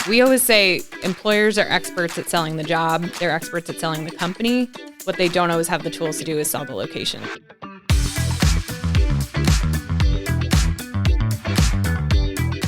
We always say employers are experts at selling the job. They're experts at selling the company. What they don't always have the tools to do is sell the location.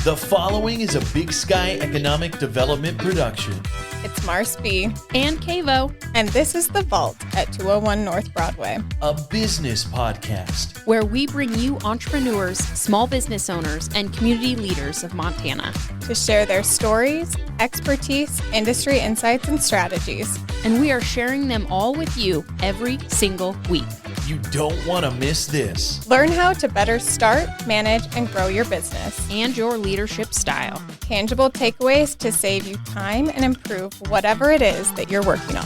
The following is a Big Sky Economic Development production. It's Mars B. And Kavo. And this is The Vault at 201 North Broadway. A business podcast. Where we bring you entrepreneurs, small business owners, and community leaders of Montana. To share their stories, expertise, industry insights, and strategies. And we are sharing them all with you every single week. You don't want to miss this. Learn how to better start, manage, and grow your business. And your leadership style. Tangible takeaways to save you time and improve whatever it is that you're working on.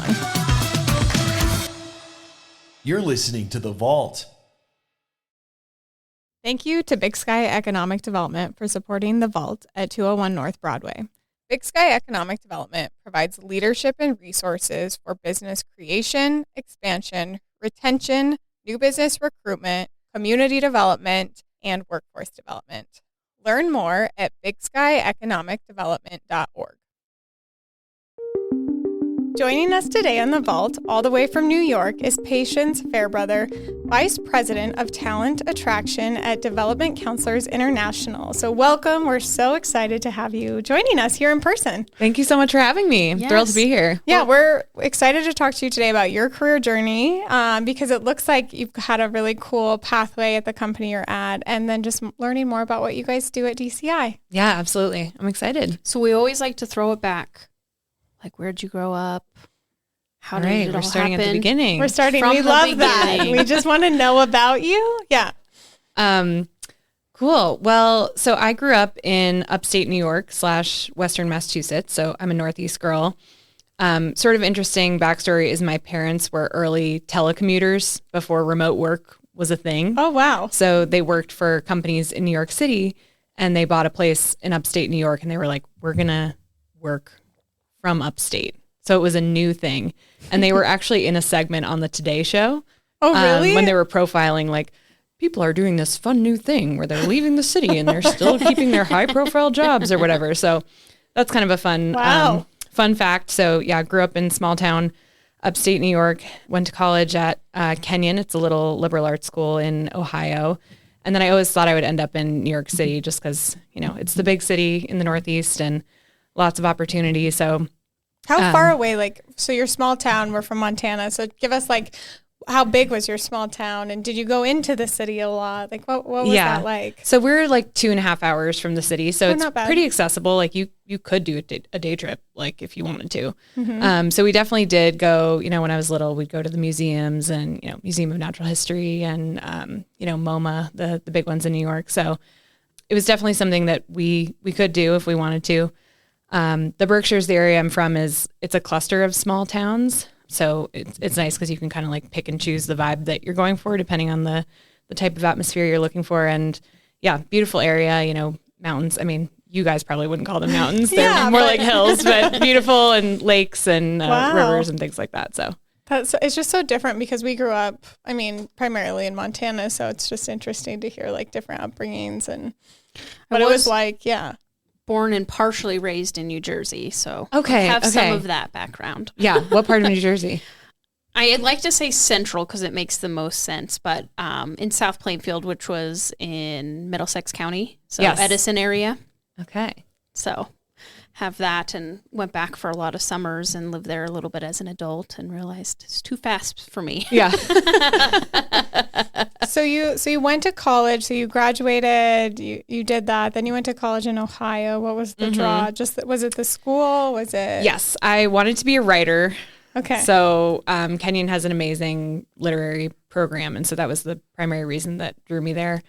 You're listening to The Vault. Thank you to Big Sky Economic Development for supporting The Vault at 201 North Broadway. Big Sky Economic Development provides leadership and resources for business creation, expansion, retention, new business recruitment, community development, and workforce development. Learn more at bigsky.economicdevelopment.org. Joining us today on The Vault, all the way from New York, is Patience Fairbrother, Vice President of Talent Attraction at Development Counsellors International. So welcome. We're so excited to have you joining us here in person. Thank you so much for having me. I'm thrilled to be here. Yeah, we're excited to talk to you today about your career journey because it looks like you've had a really cool pathway at the company you're at, and then just learning more about what you guys do at DCI. Yeah, absolutely. I'm excited. So we always like to throw it back. Like, where'd you grow up? How did it all we're starting happen? at the beginning. We're starting. From We the love that. beginning. We just want to know about you. Yeah. Cool. Well, so I grew up in upstate New York / Western Massachusetts. So I'm a Northeast girl. Sort of interesting backstory is my parents were early telecommuters before remote work was a thing. Oh, wow. So they worked for companies in New York City, and they bought a place in upstate New York, and they were like, we're going to work from upstate. So it was a new thing. And they were actually in a segment on the Today Show. Oh, really? When they were profiling, like, people are doing this fun new thing where they're leaving the city and they're still keeping their high profile jobs or whatever. So that's kind of a fun, fun fact. So yeah, I grew up in small town, upstate New York, went to college at Kenyon. It's a little liberal arts school in Ohio. And then I always thought I would end up in New York City just because, you know, it's the big city in the Northeast and lots of opportunity. So how far away, so your small town, we're from Montana. So give us how big was your small town? And did you go into the city a lot? Like what was that like? So we're like 2.5 hours from the city. So it's not bad. Pretty accessible. Like you could do a day trip, like if you wanted to. Mm-hmm. So we definitely did go, you know, when I was little, we'd go to the museums and, you know, Museum of Natural History and, you know, MoMA, the big ones in New York. So it was definitely something that we could do if we wanted to. The Berkshires, the area I'm from, it's a cluster of small towns. So it's nice because you can kind of like pick and choose the vibe that you're going for depending on the type of atmosphere you're looking for. And yeah, beautiful area, you know, mountains. I mean, you guys probably wouldn't call them mountains. They're more like hills, but beautiful, and lakes and rivers and things like that. So it's just so different because we grew up, I mean, primarily in Montana. So it's just interesting to hear like different upbringings and what it was like. Yeah. Born and partially raised in New Jersey, so okay, have some of that background. Yeah. What part of New Jersey? I'd like to say central because it makes the most sense, but in South Plainfield, which was in Middlesex County, so yes. Edison area. Okay. So have that, and went back for a lot of summers and lived there a little bit as an adult and realized it's too fast for me. Yeah. So you went to college, so you graduated, you did that, then you went to college in Ohio. What was the draw? Was it the school? Was it? Yes, I wanted to be a writer. Okay. So Kenyon has an amazing literary program, and so that was the primary reason that drew me there.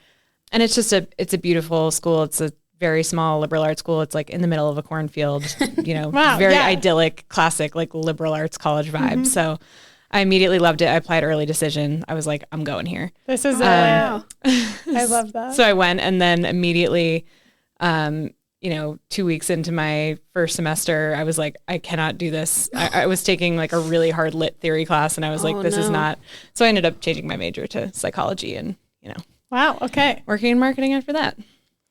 And it's just it's a beautiful school. It's a very small liberal arts school. It's like in the middle of a cornfield, you know, very idyllic, classic, like liberal arts college vibe. Mm-hmm. So I immediately loved it. I applied early decision. I was like, I'm going here. This is I love that. So I went, and then immediately, you know, 2 weeks into my first semester, I was like, I cannot do this. I was taking like a really hard lit theory class, and I was like, this is not. So I ended up changing my major to psychology and, you know. Wow. Okay. Working in marketing after that.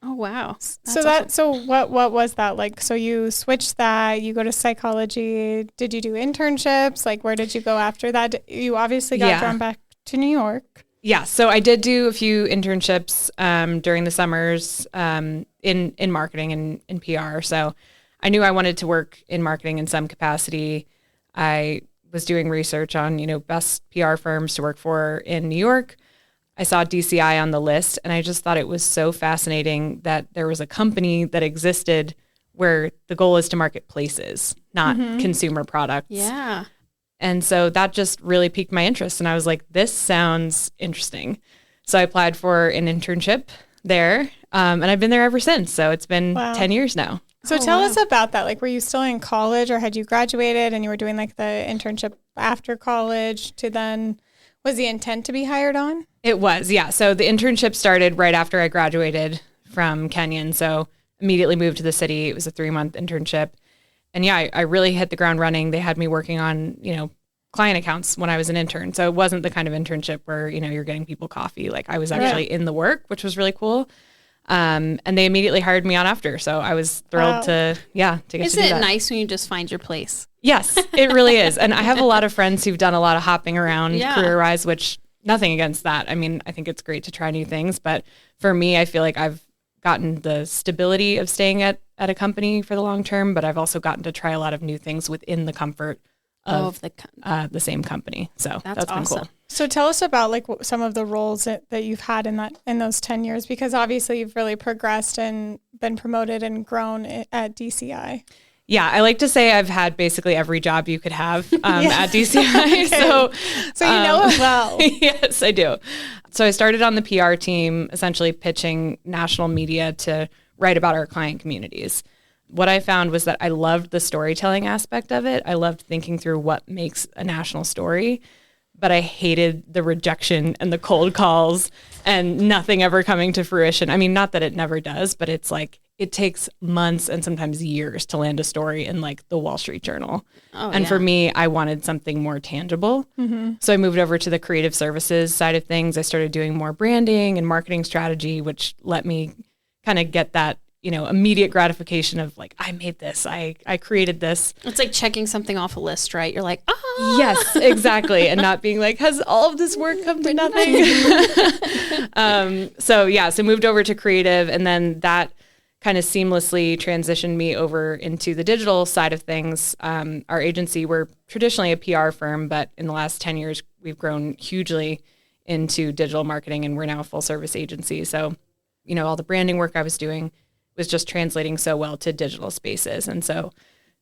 Oh, wow. So what was that like? So you switched that, you go to psychology. Did you do internships? Like, where did you go after that? You obviously got drawn back to New York. Yeah. So I did do a few internships during the summers in marketing and in PR. So I knew I wanted to work in marketing in some capacity. I was doing research on, best PR firms to work for in New York. I saw DCI on the list, and I just thought it was so fascinating that there was a company that existed where the goal is to market places, not consumer products. Yeah. And so that just really piqued my interest. And I was like, this sounds interesting. So I applied for an internship there, and I've been there ever since. So it's been 10 years now. So tell us about that. Like, were you still in college, or had you graduated and you were doing like the internship after college to then, was the intent to be hired on? It was, yeah. So the internship started right after I graduated from Kenyon. So immediately moved to the city. It was a 3-month internship. And yeah, I really hit the ground running. They had me working on, client accounts when I was an intern. So it wasn't the kind of internship where, you're getting people coffee. Like, I was actually in the work, which was really cool. And they immediately hired me on after. So I was thrilled to get to do that. Isn't it nice when you just find your place? Yes, it really is. And I have a lot of friends who've done a lot of hopping around career-wise, which nothing against that. I mean, I think it's great to try new things. But for me, I feel like I've gotten the stability of staying at a company for the long term, but I've also gotten to try a lot of new things within the comfort of the same company. So that's been awesome. cool. So tell us about like some of the roles that you've had in those 10 years, because obviously you've really progressed and been promoted and grown at DCI. Yeah, I like to say I've had basically every job you could have at DCI. Okay. So you know it well. Yes, I do. So I started on the PR team, essentially pitching national media to write about our client communities. What I found was that I loved the storytelling aspect of it. I loved thinking through what makes a national story, but I hated the rejection and the cold calls and nothing ever coming to fruition. I mean, not that it never does, but it's like it takes months and sometimes years to land a story in like the Wall Street Journal. For me, I wanted something more tangible. So I moved over to the creative services side of things. I started doing more branding and marketing strategy, which let me kind of get that, immediate gratification of like, I made this, I created this. It's like checking something off a list, right? You're like, oh. Yes, exactly. And not being like, has all of this work come to nothing? So moved over to creative, and then that kind of seamlessly transitioned me over into the digital side of things. Our agency, we're traditionally a PR firm, but in the last 10 years, we've grown hugely into digital marketing, and we're now a full service agency. So, all the branding work I was doing was just translating so well to digital spaces. And so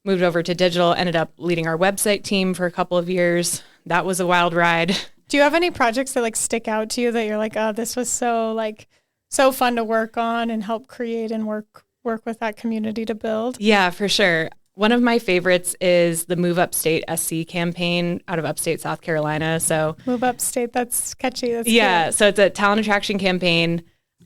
moved over to digital, ended up leading our website team for a couple of years. That was a wild ride. Do you have any projects that like stick out to you that you're like, oh, this was so fun to work on and help create and work with that community to build? Yeah, for sure. One of my favorites is the Move Upstate SC campaign out of upstate South Carolina. So Move Upstate, that's catchy. That's yeah, cute. So it's a talent attraction campaign.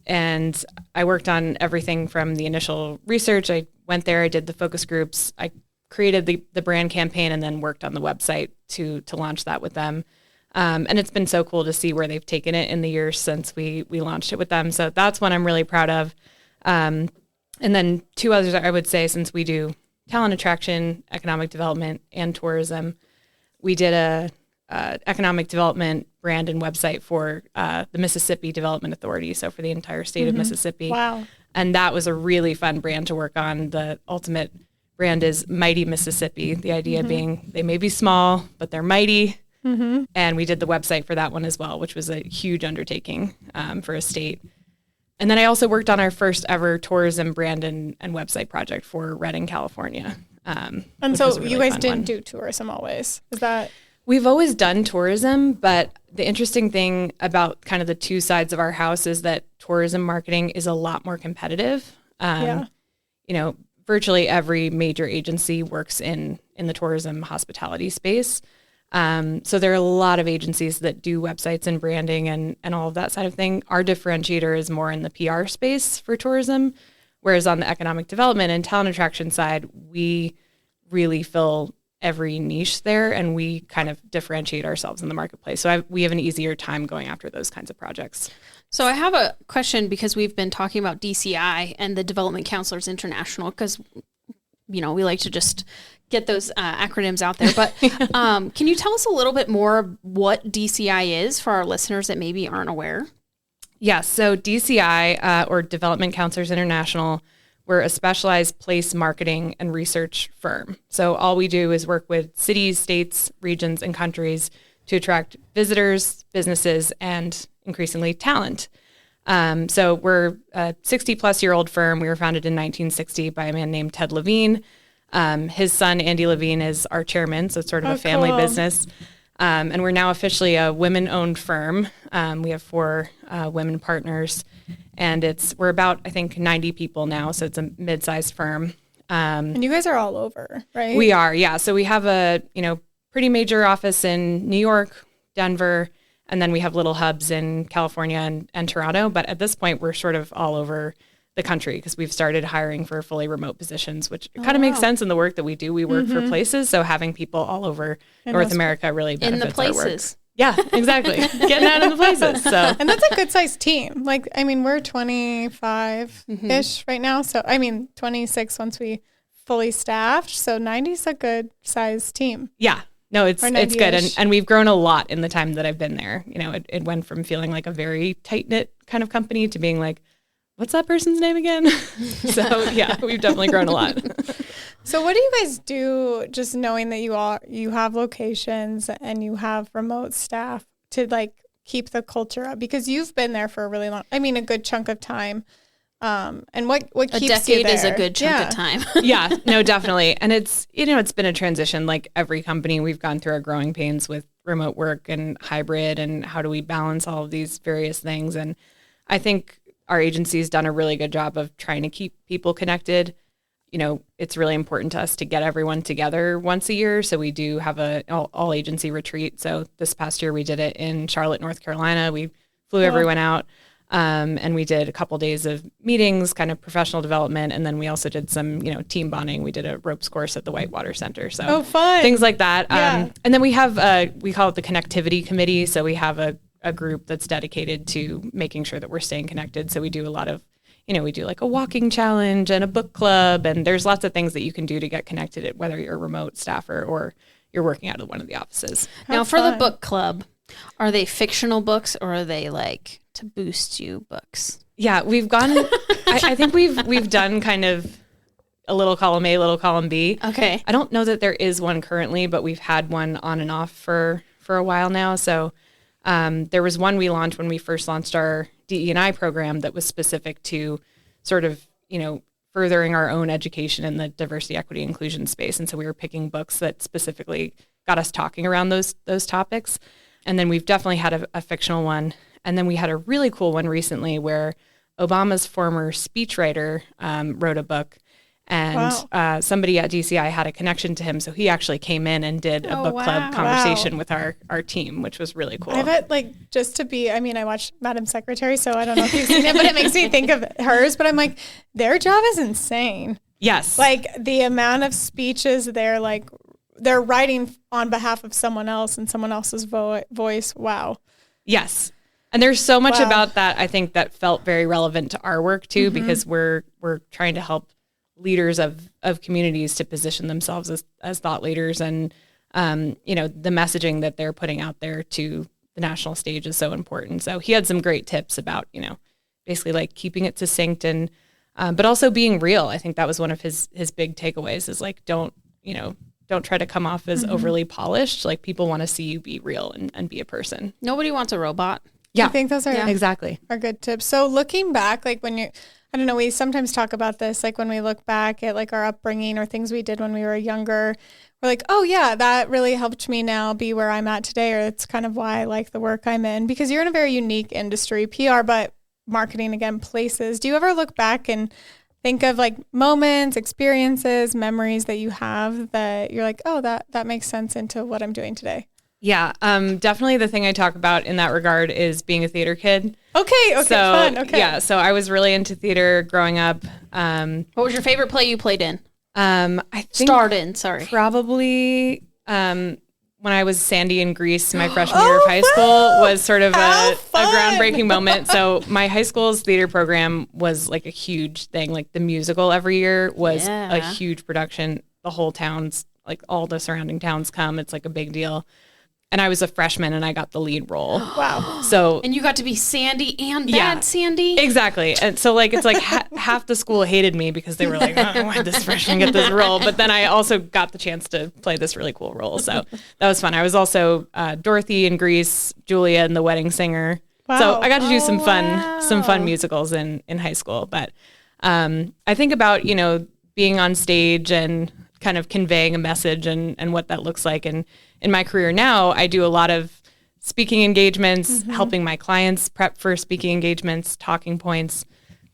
And I worked on everything from the initial research. I went there, I did the focus groups, I created the brand campaign, and then worked on the website to launch that with them. And it's been so cool to see where they've taken it in the years since we launched it with them. So that's one I'm really proud of. And then 2 others I would say, since we do talent attraction, economic development, and tourism, we did a economic development brand and website for the Mississippi Development Authority, so for the entire state of Mississippi. Wow. And that was a really fun brand to work on. The ultimate brand is Mighty Mississippi, the idea being they may be small, but they're mighty. And we did the website for that one as well, which was a huge undertaking for a state. And then I also worked on our first ever tourism brand and website project for Redding, California. And so you guys didn't do tourism always. Is that... We've always done tourism, but the interesting thing about kind of the two sides of our house is that tourism marketing is a lot more competitive. Virtually every major agency works in the tourism hospitality space. So there are a lot of agencies that do websites and branding and all of that side of thing. Our differentiator is more in the PR space for tourism, whereas on the economic development and talent attraction side, we really fill every niche there, and we kind of differentiate ourselves in the marketplace. So we have an easier time going after those kinds of projects. So I have a question because we've been talking about DCI and the Development Counsellors International because, we like to just get those acronyms out there. But can you tell us a little bit more what DCI is for our listeners that maybe aren't aware? Yes. So DCI, or Development Counsellors International, we're a specialized place marketing and research firm. So all we do is work with cities, states, regions, and countries to attract visitors, businesses, and increasingly talent. So we're a 60-plus-year-old firm. We were founded in 1960 by a man named Ted Levine. His son, Andy Levine, is our chairman, so it's sort of a family business. And we're now officially a women-owned firm. We have 4 women partners, and we're about, I think, 90 people now, so it's a mid-sized firm. And you guys are all over, right? We are, yeah. So we have a, pretty major office in New York, Denver, and then we have little hubs in California and Toronto. But at this point, we're sort of all over the country because we've started hiring for fully remote positions, which kind of makes sense in the work that we do. We work for places, so having people all over North America really benefits our work. In the places. Yeah, exactly. Getting out in the places. So, and that's a good sized team. Like, we're 25-ish right now. So, 26 once we fully staffed. So 90 is a good sized team. Yeah. No, it's good. And we've grown a lot in the time that I've been there. It went from feeling like a very tight-knit kind of company to being like, what's that person's name again? So yeah, we've definitely grown a lot. So what do you guys do, just knowing that you have locations and you have remote staff to keep the culture up? Because you've been there for a really long, a good chunk of time. And what keeps you there? A decade is a good chunk of time. Yeah, no, definitely. And it's been a transition. Like every company, we've gone through our growing pains with remote work and hybrid and how do we balance all of these various things. And I think our agency's done a really good job of trying to keep people connected. It's really important to us to get everyone together once a year. So we do have a all agency retreat. So this past year we did it in Charlotte, North Carolina. We flew everyone out. And we did a couple days of meetings, kind of professional development. And then we also did some, team bonding. We did a ropes course at the Whitewater Center. So fun. Things like that. Yeah. And then we have, we call it the connectivity committee. So we have a group that's dedicated to making sure that we're staying connected. So we do a lot of, we do like a walking challenge and a book club. And there's lots of things that you can do to get connected, whether you're a remote staffer or you're working out of one of the offices. Now, for the book club, are they fictional books or are they to boost you books? Yeah, we've gone. I think we've done kind of a little column A, little column B. Okay. I don't know that there is one currently, but we've had one on and off for a while now. So there was one we launched when we first launched our DE&I program that was specific to sort of furthering our own education in the diversity, equity, inclusion space. And so we were picking books that specifically got us talking around those topics. And then we've definitely had a fictional one. And then we had a really cool one recently where Obama's former speechwriter wrote a book, and somebody at DCI had a connection to him. So he actually came in and did a book club conversation with our team, which was really cool. I bet just to be, I watched Madam Secretary, so I don't know if you've seen it, but it makes me think of hers. But I'm like, their job is insane. Yes. The amount of speeches they're writing on behalf of someone else and someone else's voice. Wow. Yes. And there's so much about that, I think, that felt very relevant to our work too, because we're trying to help leaders of communities to position themselves as thought leaders. And, the messaging that they're putting out there to the national stage is so important. So he had some great tips about, basically keeping it succinct and, but also being real. I think that was one of his big takeaways is don't try to come off as overly polished. People want to see you be real and be a person. Nobody wants a robot. Yeah. I think those are exactly are good tips. So looking back, when you, I don't know, we sometimes talk about this, when we look back at our upbringing or things we did when we were younger, we're like, oh yeah, that really helped me now be where I'm at today. Or it's kind of why I like the work I'm in, because you're in a very unique industry, PR, but marketing, again, places. Do you ever look back and think of moments, experiences, memories that you have that you're like, oh, that makes sense into what I'm doing today? Yeah, definitely the thing I talk about in that regard is being a theater kid. Okay, so, fun. Okay. Yeah, so I was really into theater growing up. What was your favorite play you played in? I think starred in, sorry. Probably one when I was Sandy in Greece, my freshman year of high school was sort of a groundbreaking moment. So my high school's theater program was like a huge thing. Like the musical every year was a huge production. The whole town's, like all the surrounding towns come. It's like a big deal. And I was a freshman and I got the lead role. Wow. So, and you got to be Sandy and bad Sandy. Exactly. And so like, it's like half the school hated me because they were like, oh, why did this freshman get this role? But then I also got the chance to play this really cool role. So that was fun. I was also Dorothy in Grease, Julia in The Wedding Singer. Wow. So I got to do some fun musicals in high school. But I think about, being on stage and kind of conveying a message and what that looks like. And in my career now, I do a lot of speaking engagements, helping my clients prep for speaking engagements, talking points,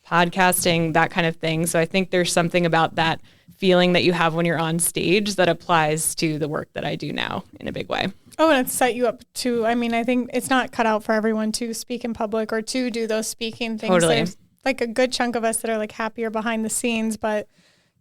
podcasting, that kind of thing. So I think there's something about that feeling that you have when you're on stage that applies to the work that I do now in a big way. Oh, and it's set you up to, I think it's not cut out for everyone to speak in public or to do those speaking things. Totally. There's like a good chunk of us that are like happier behind the scenes, but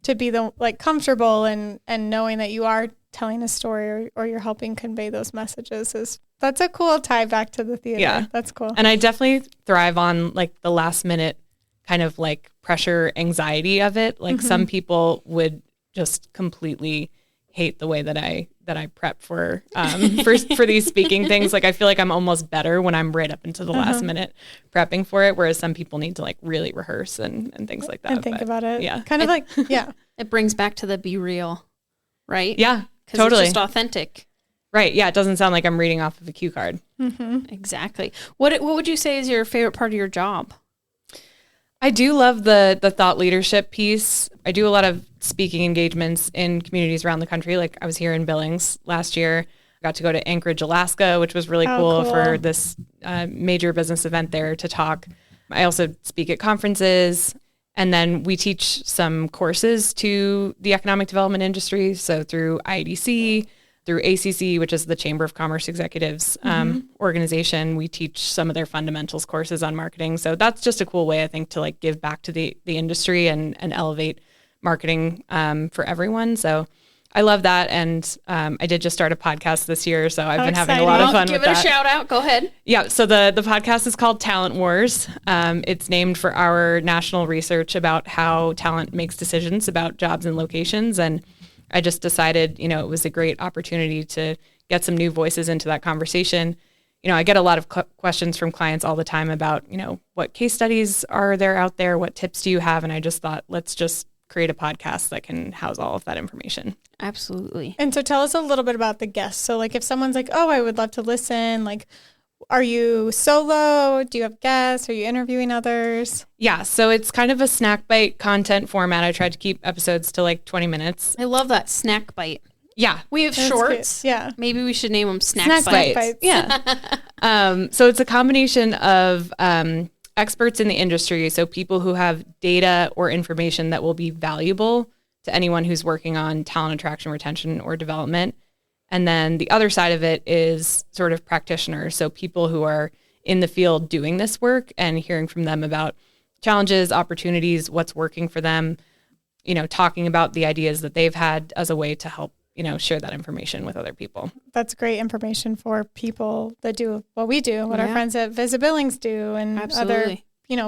to be comfortable and knowing that you are telling a story or you're helping convey those messages that's a cool tie back to the theater. Yeah. That's cool. And I definitely thrive on like the last minute kind of like pressure anxiety of it. Like some people would just completely hate the way that I prep for these speaking things. Like I feel like I'm almost better when I'm right up into the last minute prepping for it, whereas some people need to like really rehearse and things like that. And think about it. Yeah. Kind of like, yeah. It brings back to the be real, right? Yeah, totally. It's just authentic. Right. Yeah. It doesn't sound like I'm reading off of a cue card. Exactly. What would you say is your favorite part of your job? I do love the thought leadership piece. I do a lot of speaking engagements in communities around the country. Like I was here in Billings last year. I got to go to Anchorage, Alaska, which was really cool for this major business event there to talk. I also speak at conferences. And then we teach some courses to the economic development industry. So through IEDC, through ACC, which is the Chamber of Commerce Executives organization, we teach some of their fundamentals courses on marketing. So that's just a cool way, I think, to like give back to the industry and elevate marketing for everyone. So I love that. And I did just start a podcast this year. So I've been having a lot of fun with that. Give it a shout out. Go ahead. Yeah. So the podcast is called Talent Wars. It's named for our national research about how talent makes decisions about jobs and locations. And I just decided, it was a great opportunity to get some new voices into that conversation. I get a lot of questions from clients all the time about, what case studies are there out there? What tips do you have? And I just thought, let's just create a podcast that can house all of that information. Absolutely. And so tell us a little bit about the guests. So like if someone's like, oh, I would love to listen, like, are you solo? Do you have guests? Are you interviewing others? Yeah, so it's kind of a snack bite content format. I tried to keep episodes to like 20 minutes. I love that, snack bite. Yeah. We have shorts. Good. Yeah. Maybe we should name them snack bites. Yeah. So it's a combination of experts in the industry, so people who have data or information that will be valuable to anyone who's working on talent attraction, retention, or development. And then the other side of it is sort of practitioners, so people who are in the field doing this work and hearing from them about challenges, opportunities, what's working for them, talking about the ideas that they've had as a way to help, share that information with other people. That's great information for people that do what we do, what our friends at Visit Billings do, and other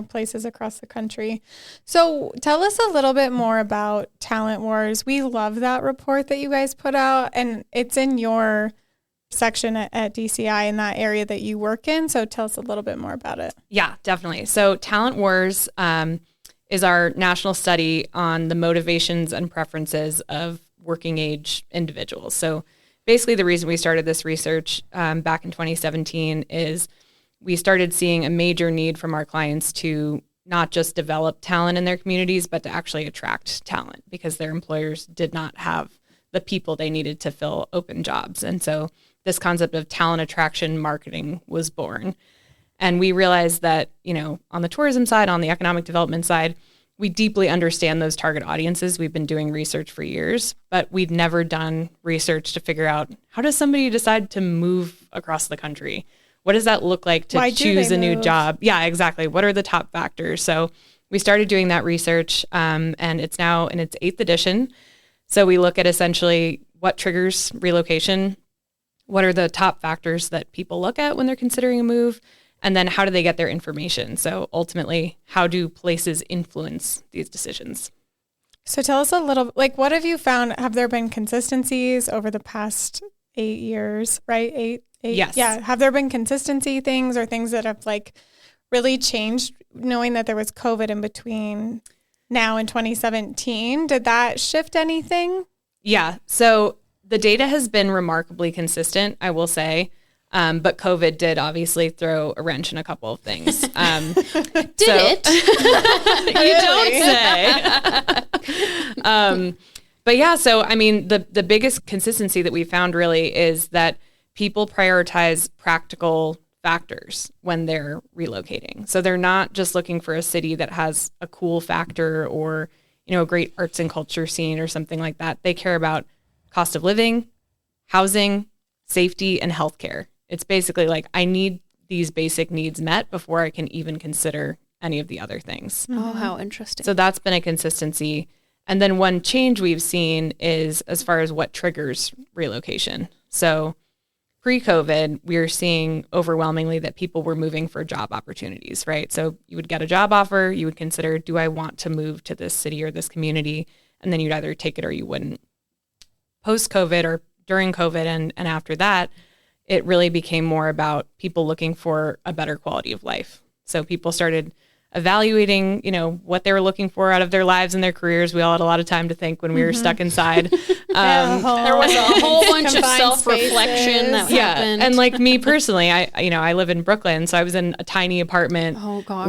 places across the country. So tell us a little bit more about Talent Wars. We love that report that you guys put out, and it's in your section at DCI in that area that you work in. So tell us a little bit more about it. Yeah, definitely. So Talent Wars is our national study on the motivations and preferences of working age individuals. So basically the reason we started this research back in 2017 is we started seeing a major need from our clients to not just develop talent in their communities, but to actually attract talent because their employers did not have the people they needed to fill open jobs. And so this concept of talent attraction marketing was born. And we realized that, on the tourism side, on the economic development side, we deeply understand those target audiences. We've been doing research for years, but we've never done research to figure out how does somebody decide to move across the country? What does that look like to choose a new job? Yeah, exactly. What are the top factors? So we started doing that research, and it's now in its 8th edition. So we look at essentially what triggers relocation, what are the top factors that people look at when they're considering a move, and then how do they get their information? So ultimately, how do places influence these decisions? So tell us a little, like, what have you found? Have there been consistencies over the past 8 years, right? Eight. Yes. Yeah. Have there been consistency things or things that have like really changed, knowing that there was COVID in between now and 2017? Did that shift anything? Yeah. So the data has been remarkably consistent, I will say. But COVID did obviously throw a wrench in a couple of things. Did it? You don't say. But yeah, so I mean, the biggest consistency that we found really is that people prioritize practical factors when they're relocating. So they're not just looking for a city that has a cool factor or, a great arts and culture scene or something like that. They care about cost of living, housing, safety, and healthcare. It's basically like, I need these basic needs met before I can even consider any of the other things. Oh, how interesting. So that's been a consistency. And then one change we've seen is as far as what triggers relocation. So pre-COVID, we were seeing overwhelmingly that people were moving for job opportunities, right? So you would get a job offer, you would consider, do I want to move to this city or this community? And then you'd either take it or you wouldn't. Post-COVID or during COVID and after that, it really became more about people looking for a better quality of life. So people started evaluating, what they were looking for out of their lives and their careers. We all had a lot of time to think when we were stuck inside. There was a whole bunch of self-reflection that happened. And like me personally, I live in Brooklyn, so I was in a tiny apartment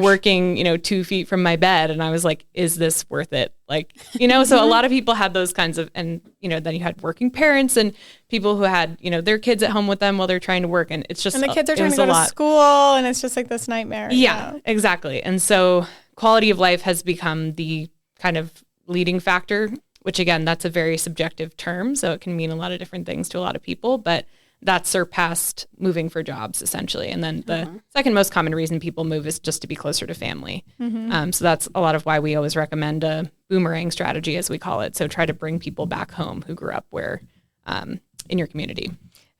working, 2 feet from my bed. And I was like, is this worth it? Like, so a lot of people had those kinds of, and, then you had working parents and people who had, their kids at home with them while they're trying to work. And it's just, and the kids are trying to go to school and it's just like this nightmare. Yeah, exactly. And so quality of life has become the kind of leading factor, which again, that's a very subjective term. So it can mean a lot of different things to a lot of people, but that surpassed moving for jobs essentially. And then the second most common reason people move is just to be closer to family. So that's a lot of why we always recommend a boomerang strategy, as we call it. So try to bring people back home who grew up where in your community.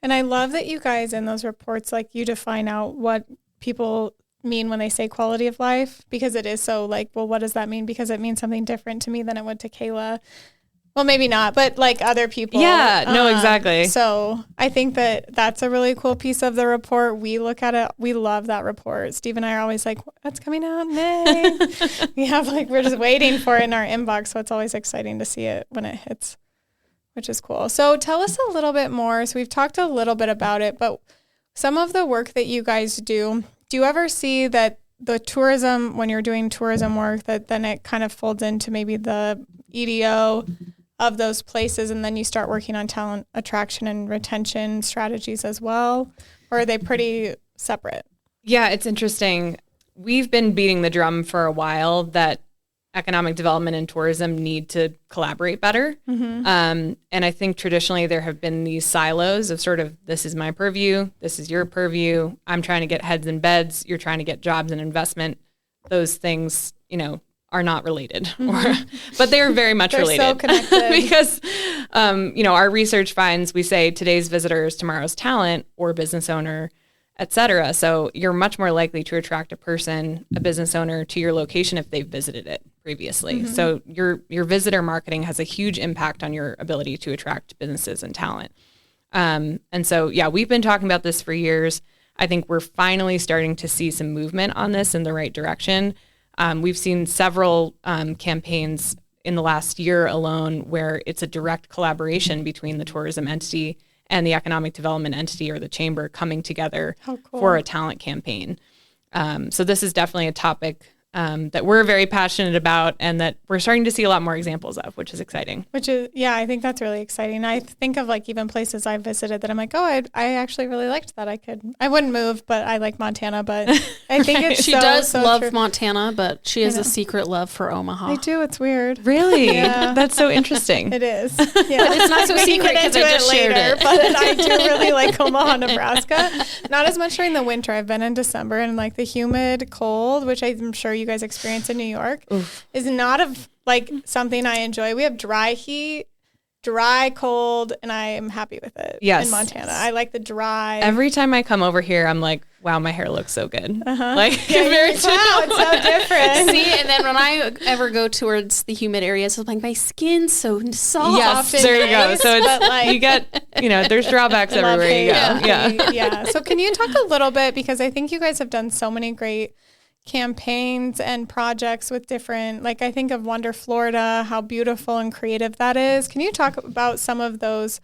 And I love that you guys in those reports, like, you define out what people mean when they say quality of life, because it is so like, well, what does that mean? Because it means something different to me than it would to Kayla. Well, maybe not, but like other people. Yeah, no, exactly. So I think that that's a really cool piece of the report. We look at it. We love that report. Steve and I are always like, that's coming out in May. We're just waiting for it in our inbox. So it's always exciting to see it when it hits, which is cool. So tell us a little bit more. So we've talked a little bit about it, but some of the work that you guys do you ever see that the tourism, when you're doing tourism work, that then it kind of folds into maybe the EDO of those places, and then you start working on talent attraction and retention strategies as well? Or are they pretty separate? Yeah, it's interesting. We've been beating the drum for a while that economic development and tourism need to collaborate better. And I think traditionally there have been these silos of sort of, this is my purview, this is your purview, I'm trying to get heads in beds, you're trying to get jobs and investment. Those things, are not related, but they're very much related. So connected. Because, our research finds, we say today's visitor is tomorrow's talent or business owner, et cetera. So you're much more likely to attract a business owner to your location if they've visited it previously. So your visitor marketing has a huge impact on your ability to attract businesses and talent. And so, we've been talking about this for years. I think we're finally starting to see some movement on this in the right direction. We've seen several campaigns in the last year alone where it's a direct collaboration between the tourism entity and the economic development entity or the chamber coming together for a talent campaign. So this is definitely a topic that we're very passionate about and that we're starting to see a lot more examples of, which is exciting. I think that's really exciting. I think of like even places I've visited that I'm like, I actually really liked that. I wouldn't move, but I like Montana, but I think it's she does love Montana, but she has a secret love for Omaha. I do. It's weird. Really? Yeah. That's so interesting. It is. Yeah. But it's not so secret because I just shared it. But I do really like Omaha, Nebraska. Not as much during the winter. I've been in December and like the humid cold, which I'm sure you guys experience in New York, is not something I enjoy. We have dry heat dry, cold, and I am happy with it. Yes. In Montana, I like the dry. Every time I come over here, I'm like, wow, my hair looks so good. Like, yeah, wow, it's so different. See, and then when I ever go towards the humid areas, I'm like, my skin's so soft. Yes, there you go. So it's like, you get, there's drawbacks everywhere you go. Yeah. So can you talk a little bit, because I think you guys have done so many great campaigns and projects with different, like I think of Wonder Florida, how beautiful and creative that is. Can you talk about some of those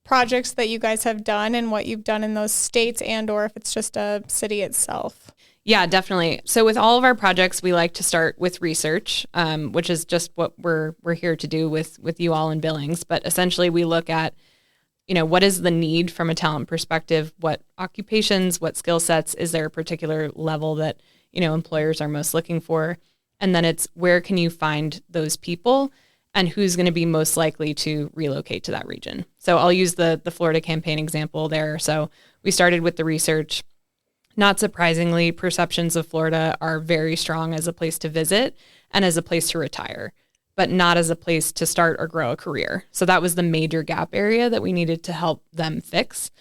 projects that you guys have done and what you've done in those states, and or if it's just a city itself? Yeah, definitely. So with all of our projects, we like to start with research, which is just what we're here to do with you all in Billings. But essentially we look at, what is the need from a talent perspective? What occupations, what skill sets, is there a particular level that employers are most looking for? And then it's, where can you find those people and who's going to be most likely to relocate to that region? So I'll use the Florida campaign example there. So we started with the research. Not surprisingly, perceptions of Florida are very strong as a place to visit and as a place to retire, but not as a place to start or grow a career. So that was the major gap area that we needed to help them fix.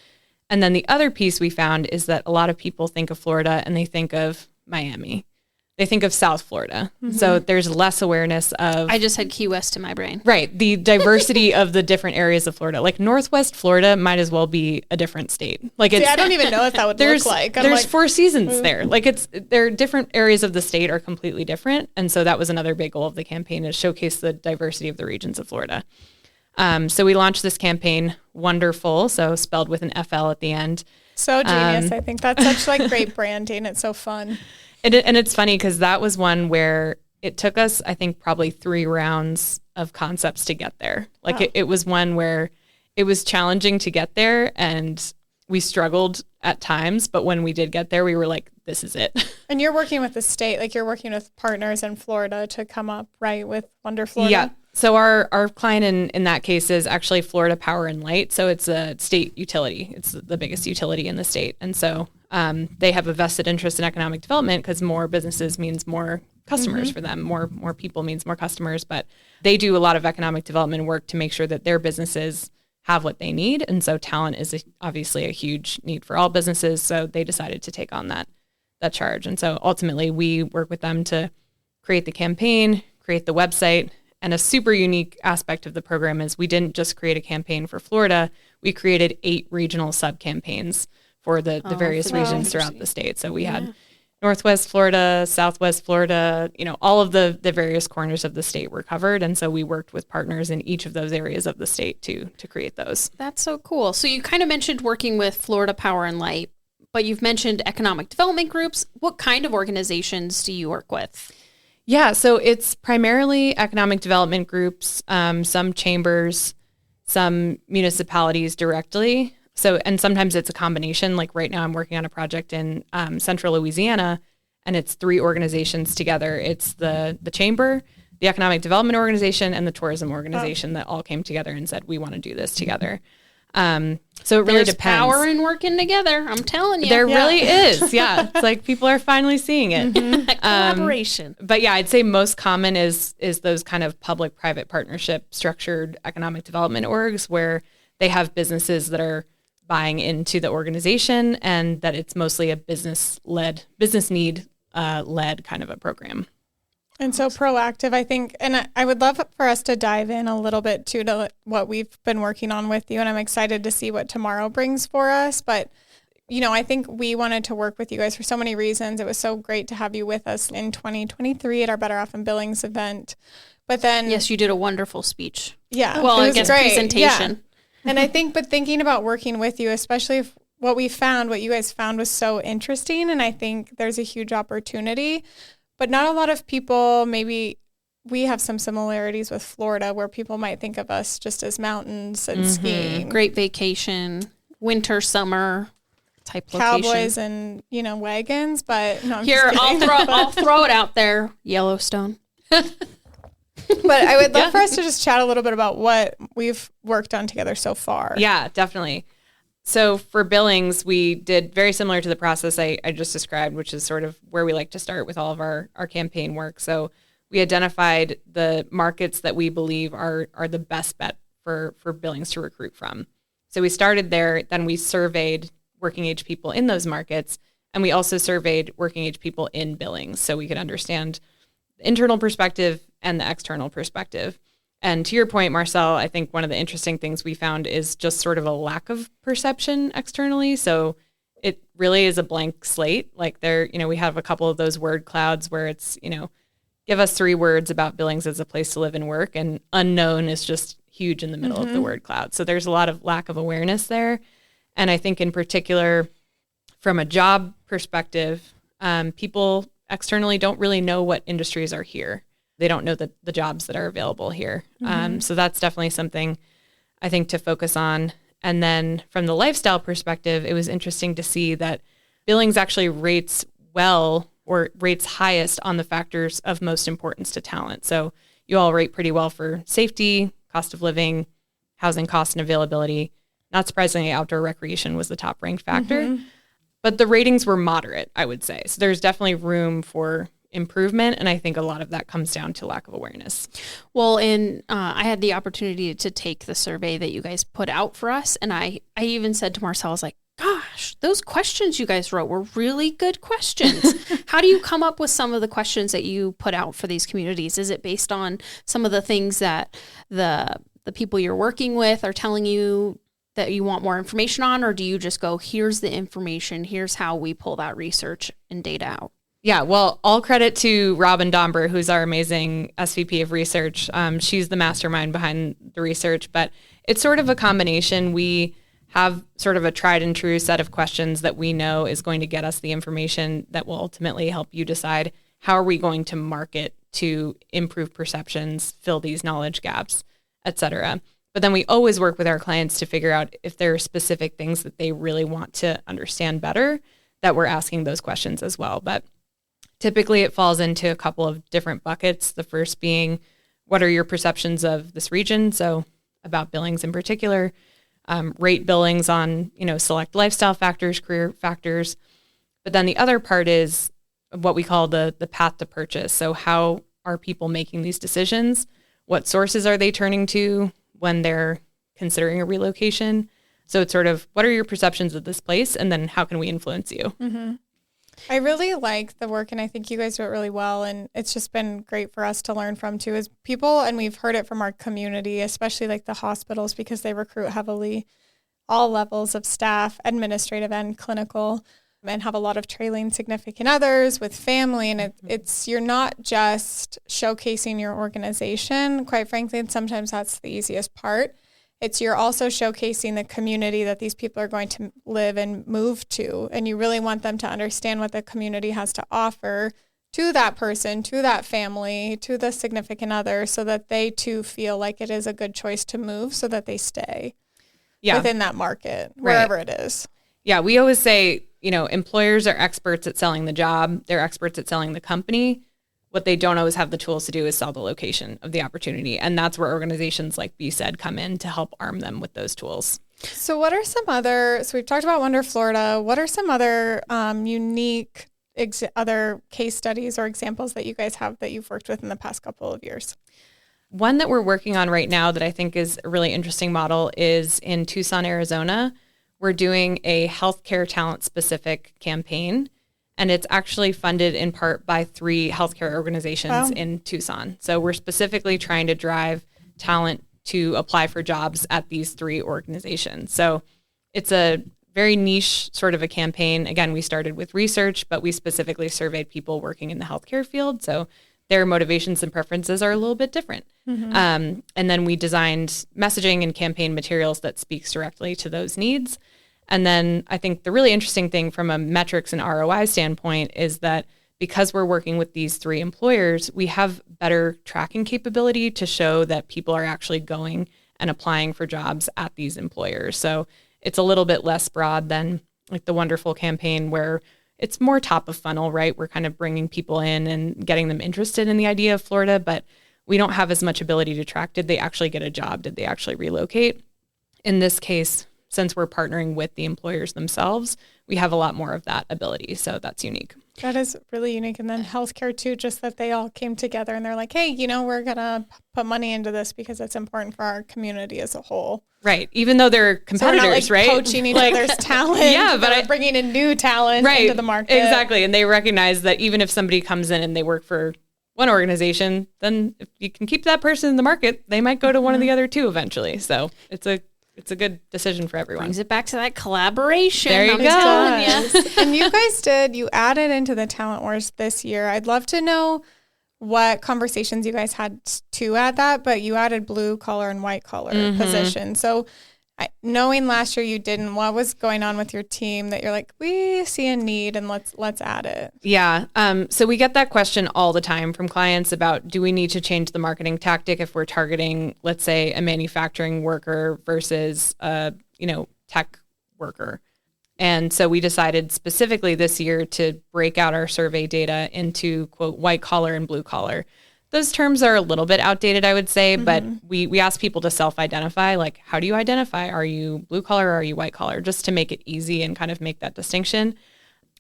And then the other piece we found is that a lot of people think of Florida and they think of Miami. They think of South Florida. Mm-hmm. So there's less awareness of... I just had Key West in my brain. Right. The diversity of the different areas of Florida. Like Northwest Florida might as well be a different state. Like I don't even know what that would look like. There's 4 seasons there. Like they're different areas of the state are completely different. And so that was another big goal of the campaign, is showcase the diversity of the regions of Florida. So we launched this campaign, Wonderful, so spelled with an FL at the end. So genius. I think that's such like great branding. It's so fun. And it's funny because that was one where it took us, I think, probably 3 rounds of concepts to get there. Like it was one where it was challenging to get there and we struggled at times. But when we did get there, we were like, this is it. And you're working with the state, like you're working with partners in Florida to come up, right, with Wonder Florida? Yeah. So our client in that case is actually Florida Power and Light. So it's a state utility. It's the biggest utility in the state. And so they have a vested interest in economic development because more businesses means more customers for them. More people means more customers. But they do a lot of economic development work to make sure that their businesses have what they need. And so talent is obviously a huge need for all businesses. So they decided to take on that charge. And so ultimately we work with them to create the campaign, create the website. And a super unique aspect of the program is we didn't just create a campaign for Florida. We created 8 regional sub-campaigns for the various regions throughout the state. So we had Northwest Florida, Southwest Florida, all of the various corners of the state were covered. And so we worked with partners in each of those areas of the state to create those. That's so cool. So you kind of mentioned working with Florida Power and Light, but you've mentioned economic development groups. What kind of organizations do you work with? Yeah, so it's primarily economic development groups, some chambers, some municipalities directly. So, and sometimes it's a combination. Like right now I'm working on a project in central Louisiana, and it's 3 organizations together. It's the chamber, the economic development organization, and the tourism organization that all came together and said, we want to do this together. So it really depends. There's power in working together. I'm telling you. There really is. Yeah. It's like people are finally seeing it. Collaboration. But yeah, I'd say most common is those kind of public-private partnership structured economic development orgs where they have businesses that are buying into the organization and that it's mostly a business need led kind of a program. And so proactive, I think, and I would love for us to dive in a little bit too to what we've been working on with you. And I'm excited to see what tomorrow brings for us. But, I think we wanted to work with you guys for so many reasons. It was so great to have you with us in 2023 at our Better Off in Billings event. But then... Yes, you did a wonderful speech. Yeah. Well, I guess great. presentation. Yeah. And I think, but thinking about working with you, especially if what you guys found was so interesting. And I think there's a huge opportunity. But not a lot of people, maybe we have some similarities with Florida where people might think of us just as mountains and skiing. Great vacation, winter, summer type Cowboys location. and, wagons. But no, I'll throw it out there. Yellowstone. But I would love for us to just chat a little bit about what we've worked on together so far. Yeah, definitely. So for Billings, we did very similar to the process I just described, which is sort of where we like to start with all of our campaign work. So we identified the markets that we believe are the best bet for Billings to recruit from. So we started there, then we surveyed working age people in those markets, and we also surveyed working age people in Billings so we could understand the internal perspective and the external perspective. And to your point, Marcel, I think one of the interesting things we found is just sort of a lack of perception externally. So it really is a blank slate. Like we have a couple of those word clouds where it's, give us 3 words about Billings as a place to live and work, and unknown is just huge in the middle of the word cloud. So there's a lot of lack of awareness there. And I think in particular, from a job perspective, people externally don't really know what industries are here. They don't know the jobs that are available here. So that's definitely something I think to focus on. And then from the lifestyle perspective, it was interesting to see that Billings actually rates well or rates highest on the factors of most importance to talent. So you all rate pretty well for safety, cost of living, housing cost and availability. Not surprisingly, outdoor recreation was the top ranked factor. But the ratings were moderate, I would say. So there's definitely room for improvement. And I think a lot of that comes down to lack of awareness. Well, I had the opportunity to take the survey that you guys put out for us. And I even said to Marcel, I was like, gosh, those questions you guys wrote were really good questions. How do you come up with some of the questions that you put out for these communities? Is it based on some of the things that the people you're working with are telling you that you want more information on? Or do you just go, here's the information, here's how we pull that research and data out? Yeah, well, all credit to Robin Domber, who's our amazing SVP of research. She's the mastermind behind the research, but it's sort of a combination. We have sort of a tried and true set of questions that we know is going to get us the information that will ultimately help you decide how are we going to market to improve perceptions, fill these knowledge gaps, et cetera. But then we always work with our clients to figure out if there are specific things that they really want to understand better, that we're asking those questions as well. But typically it falls into a couple of different buckets. The first being, what are your perceptions of this region? So about Billings in particular, rate Billings on, select lifestyle factors, career factors. But then the other part is what we call the path to purchase. So how are people making these decisions? What sources are they turning to when they're considering a relocation? So it's sort of, what are your perceptions of this place? And then how can we influence you? I really like the work, and I think you guys do it really well. And it's just been great for us to learn from too, is people, and we've heard it from our community, especially like the hospitals, because they recruit heavily all levels of staff, administrative and clinical, and have a lot of trailing significant others with family. And it's you're not just showcasing your organization, quite frankly, and sometimes that's the easiest part. It's you're also showcasing the community that these people are going to live and move to. And you really want them to understand what the community has to offer to that person, to that family, to the significant other, so that they too feel like it is a good choice to move, so that they stay within that market, wherever it is. Yeah, we always say, employers are experts at selling the job. They're experts at selling the company. What they don't always have the tools to do is sell the location of the opportunity. And that's where organizations like BSED come in to help arm them with those tools. So what are some other, so we've talked about Wonder Florida. What are some other unique other case studies or examples that you guys have that you've worked with in the past couple of years? One that we're working on right now that I think is a really interesting model is in Tucson, Arizona. We're doing a healthcare talent specific campaign. And it's actually funded in part by 3 healthcare organizations in Tucson. So we're specifically trying to drive talent to apply for jobs at these 3 organizations. So it's a very niche sort of a campaign. Again, we started with research, but we specifically surveyed people working in the healthcare field. So their motivations and preferences are a little bit different. And then we designed messaging and campaign materials that speaks directly to those needs. And then I think the really interesting thing from a metrics and ROI standpoint is that because we're working with these 3 employers, we have better tracking capability to show that people are actually going and applying for jobs at these employers. So it's a little bit less broad than like the Wonderful campaign where it's more top of funnel, right? We're kind of bringing people in and getting them interested in the idea of Florida, but we don't have as much ability to track. Did they actually get a job? Did they actually relocate? In this case, since we're partnering with the employers themselves, we have a lot more of that ability. So that's unique. That is really unique. And then healthcare too, just that they all came together and they're like, hey, we're going to put money into this because it's important for our community as a whole. Right. Even though they're competitors, so we're not, right? Poaching each other's talent. Yeah, but bringing in new talent into the market. Exactly. And they recognize that even if somebody comes in and they work for one organization, then if you can keep that person in the market, they might go to one of the other two eventually. So it's a good decision for everyone. Brings it back to that collaboration. There you go. And you guys you added into the Talent Wars this year. I'd love to know what conversations you guys had to add that, but you added blue collar and white collar positions. So knowing last year you didn't, what was going on with your team that you're like, we see a need and let's add it? Yeah. So we get that question all the time from clients about, do we need to change the marketing tactic if we're targeting, let's say, a manufacturing worker versus a, tech worker? And so we decided specifically this year to break out our survey data into, quote, white collar and blue collar. Those terms are a little bit outdated, I would say, but we ask people to self-identify, like, how do you identify? Are you blue collar or are you white collar? Just to make it easy and kind of make that distinction.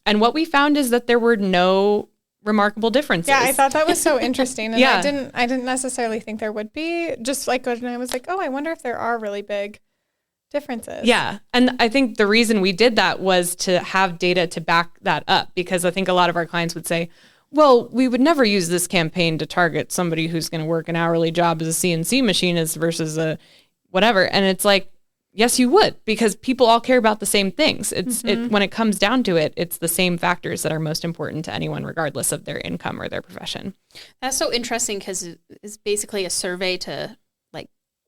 And what we found is that there were no remarkable differences. Yeah, I thought that was so interesting. And I didn't necessarily think there would be, just like when I was like, oh, I wonder if there are really big differences. Yeah. And I think the reason we did that was to have data to back that up, because I think a lot of our clients would say, well, we would never use this campaign to target somebody who's going to work an hourly job as a CNC machinist versus a whatever. And it's like, yes, you would, because people all care about the same things. When it comes down to it, it's the same factors that are most important to anyone, regardless of their income or their profession. That's so interesting because it's basically a survey to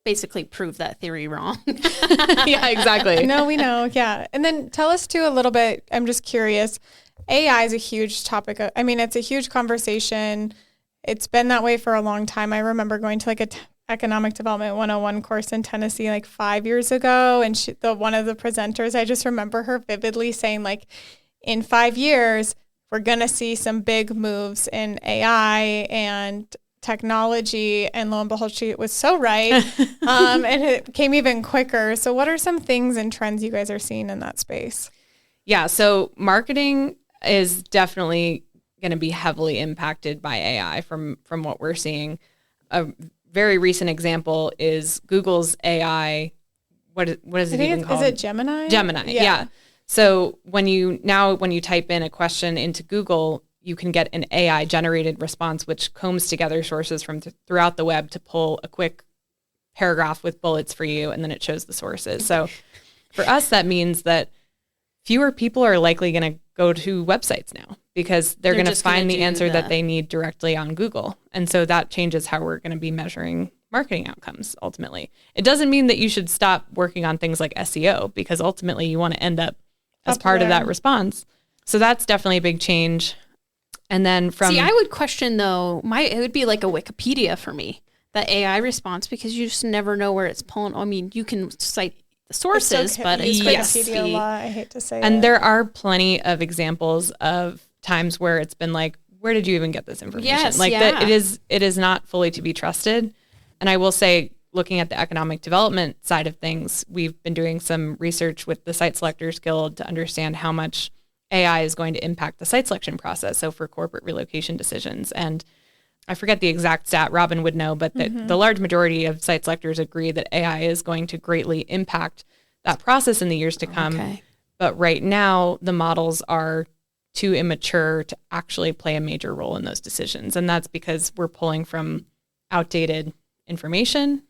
basically prove that theory wrong. Yeah, exactly. No, we know. Yeah. And then tell us too a little bit, I'm just curious, AI is a huge topic. It's a huge conversation. It's been that way for a long time. I remember going to a Economic Development 101 course in Tennessee 5 years ago. And one of the presenters, I just remember her vividly saying in 5 years, we're going to see some big moves in AI and technology, and lo and behold, she was so right. And it came even quicker. So what are some things and trends you guys are seeing in that space? Yeah, so marketing is definitely going to be heavily impacted by AI from what we're seeing. A very recent example is Google's AI. What is it even called? Is it Gemini? Gemini, yeah. So when you type in a question into Google, you can get an AI generated response, which combs together sources from throughout the web to pull a quick paragraph with bullets for you, and then it shows the sources. So for us, that means that fewer people are likely going to go to websites now, because they're going to find the answer that they need directly on Google. And so that changes how we're going to be measuring marketing outcomes ultimately. It doesn't mean that you should stop working on things like SEO, because ultimately you want to end up as part of that response. So that's definitely a big change. And then I would question though, it would be like a Wikipedia for me, the AI response, because you just never know where it's pulling. I mean, you can cite the sources, but it's Wikipedia a lot. I hate to say and there are plenty of examples of times where it's been like, where did you even get this information? Yes, it is not fully to be trusted. And I will say, looking at the economic development side of things, we've been doing some research with the Site Selectors Guild to understand how much AI is going to impact the site selection process. So for corporate relocation decisions. And I forget the exact stat, Robin would know, but the large majority of site selectors agree that AI is going to greatly impact that process in the years to come. Okay. But right now, the models are too immature to actually play a major role in those decisions. And that's because we're pulling from outdated information.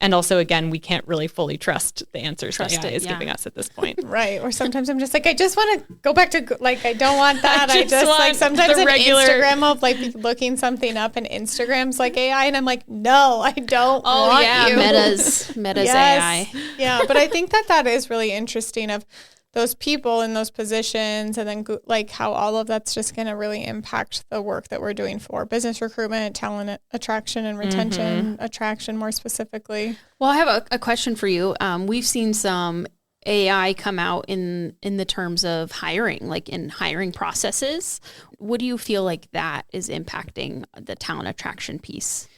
And also, again, we can't really fully trust the answers that AI is giving us at this point. Right. Or sometimes I'm just I just want to go back to, I don't want that. I just sometimes in Instagram, I'll looking something up and Instagram's AI. And I'm like, no, I don't want you. Meta's AI. Yeah. But I think that is really interesting of those people in those positions, and then how all of that's just going to really impact the work that we're doing for business recruitment, talent attraction and retention, attraction more specifically. Well, I have a question for you. We've seen some AI come out in the terms of hiring, in hiring processes. What do you feel like that is impacting the talent attraction piece?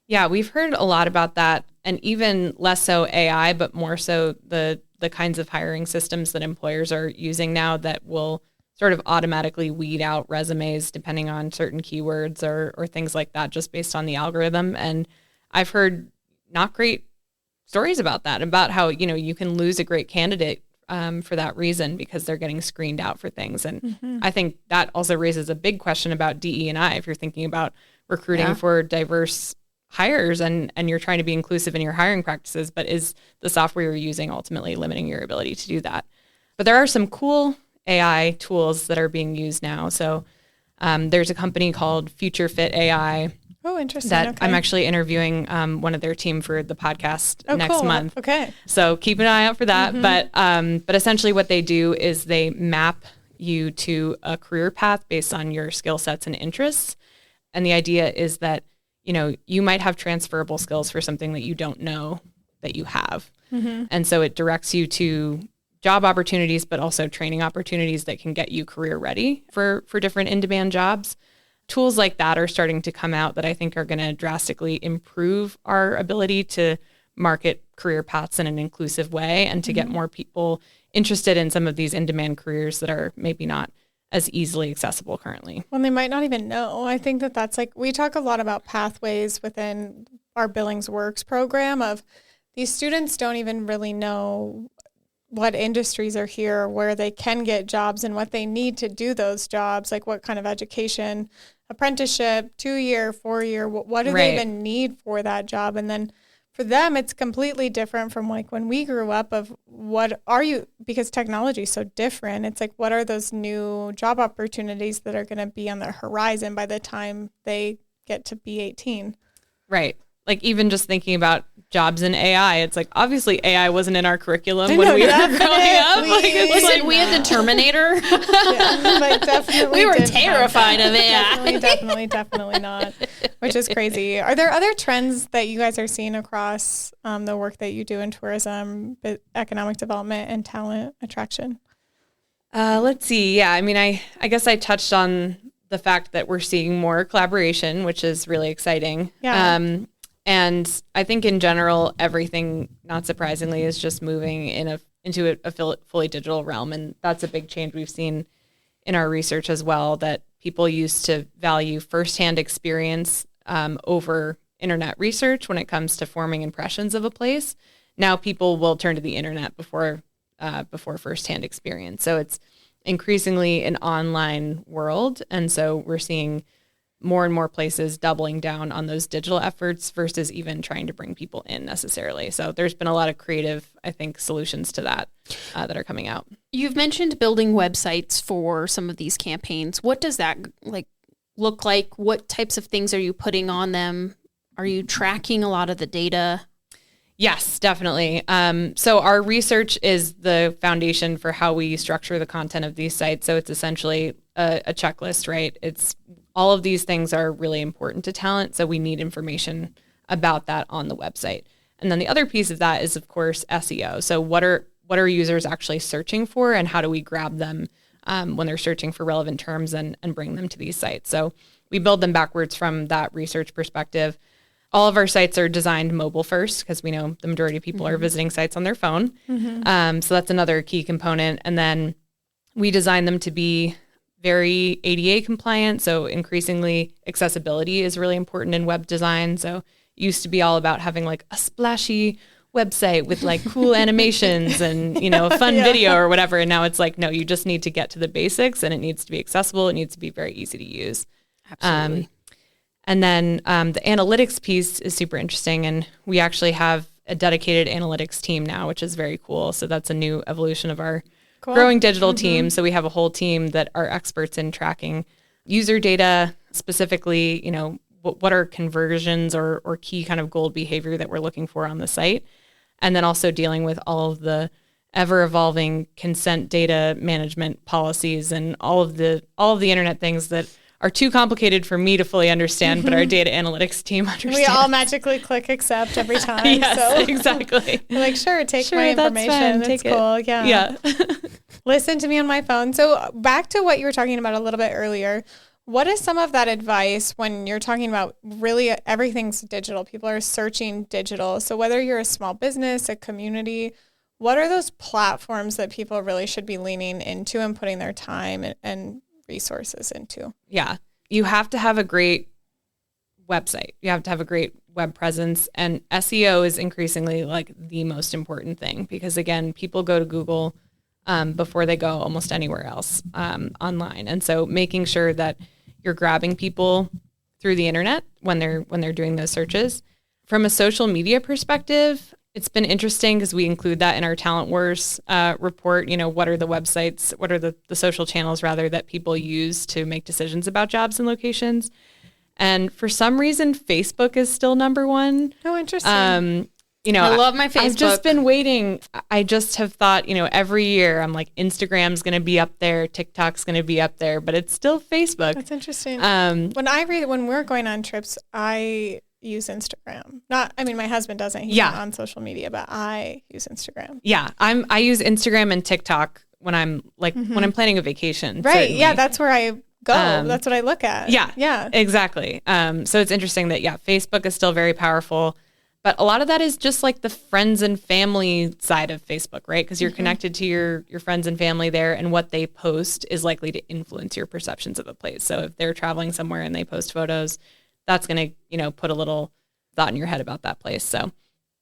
Yeah, we've heard a lot about that, and even less so AI, but more so the the kinds of hiring systems that employers are using now that will sort of automatically weed out resumes depending on certain keywords or things like that, just based on the algorithm. And I've heard not great stories about that, about how, you can lose a great candidate for that reason because they're getting screened out for things. And I think that also raises a big question about DE&I if you're thinking about recruiting for diverse hires and you're trying to be inclusive in your hiring practices, but is the software you're using ultimately limiting your ability to do that? But there are some cool AI tools that are being used now. So there's a company called Future Fit AI. Oh, interesting. That Okay. I'm actually interviewing one of their team for the podcast next month. Okay. So keep an eye out for that. But essentially what they do is they map you to a career path based on your skill sets and interests. And the idea is that, you might have transferable skills for something that you don't know that you have. And so it directs you to job opportunities, but also training opportunities that can get you career ready for different in-demand jobs. Tools like that are starting to come out that I think are going to drastically improve our ability to market career paths in an inclusive way and to get more people interested in some of these in-demand careers that are maybe not as easily accessible currently. Well, they might not even know. I think that's like, we talk a lot about pathways within our Billings Works program of these students don't even really know what industries are here, where they can get jobs and what they need to do those jobs, like what kind of education, apprenticeship, 2-year, 4-year, what do they even need for that job? And then for them, it's completely different from like when we grew up of what are you, because technology is so different. It's like, what are those new job opportunities that are going to be on the horizon by the time they get to be 18? Right. Like even just thinking about jobs in AI, it's like obviously AI wasn't in our curriculum when we were growing up. Listen, we had the Terminator. Like definitely we were terrified of AI. Definitely not, which is crazy. Are there other trends that you guys are seeing across the work that you do in tourism, economic development, and talent attraction? Let's see. Yeah, I mean, I guess I touched on the fact that we're seeing more collaboration, which is really exciting. Yeah. And I think in general, everything, not surprisingly, is just moving into a fully digital realm. And that's a big change we've seen in our research as well, that people used to value firsthand experience over internet research when it comes to forming impressions of a place. Now people will turn to the internet before firsthand experience. So it's increasingly an online world. And so we're seeing more and more places doubling down on those digital efforts versus even trying to bring people in necessarily. So there's been a lot of creative, I think, solutions to that that are coming out. You've mentioned building websites for some of these campaigns. What does that look like? What types of things are you putting on them? Are you tracking a lot of the data? Yes, definitely. So our research is the foundation for how we structure the content of these sites. So it's essentially a checklist, right? It's all of these things are really important to talent. So we need information about that on the website. And then the other piece of that is, of course, SEO. So what are users actually searching for, and how do we grab them when they're searching for relevant terms and bring them to these sites? So we build them backwards from that research perspective. All of our sites are designed mobile first because we know the majority of people are visiting sites on their phone. So that's another key component. And then we design them to be very ADA compliant. So increasingly accessibility is really important in web design. So it used to be all about having like a splashy website with like cool animations and, a fun video or whatever. And now it's like, no, you just need to get to the basics, and it needs to be accessible. It needs to be very easy to use. Absolutely. And then the analytics piece is super interesting. And we actually have a dedicated analytics team now, which is very cool. So that's a new evolution of our growing digital team. So we have a whole team that are experts in tracking user data, specifically, what are conversions or key kind of goal behavior that we're looking for on the site. And then also dealing with all of the ever evolving consent data management policies and all of the internet things that are too complicated for me to fully understand, but our data analytics team understands. We all magically click accept every time. Yes, so. exactly. We're like, sure, take my information. That's cool. Yeah. Listen to me on my phone. So back to what you were talking about a little bit earlier. What is some of that advice when you're talking about really everything's digital? People are searching digital. So whether you're a small business, a community, What are those platforms that people really should be leaning into and putting their time and resources into? Yeah. You have to have a great website. You have to have a great web presence, and SEO is increasingly like the most important thing because, again, people go to Google before they go almost anywhere else online. And so making sure that you're grabbing people through the internet when they're doing those searches. From a social media perspective, it's been interesting because we include that in our Talent Wars report. You know, what are the websites, what are the social channels rather that people use to make decisions about jobs and locations? And for some reason, Facebook is still number one. Oh, interesting. You know, I love my Facebook. I've just been waiting. I just have thought, you know, every year I'm like, Instagram's going to be up there, TikTok's going to be up there, but it's still Facebook. That's interesting. When we're going on trips, I use Instagram. My husband doesn't. He's not on social media, but I use Instagram. Yeah, I use Instagram and TikTok when I'm when I'm planning a vacation. Right. Certainly. Yeah, that's where I go. That's what I look at. Yeah, exactly. So it's interesting that Facebook is still very powerful, but a lot of that is just like the friends and family side of Facebook, right? Because you're connected to your friends and family there, and what they post is likely to influence your perceptions of a place. So if they're traveling somewhere and they post photos, that's going to, put a little thought in your head about that place. So,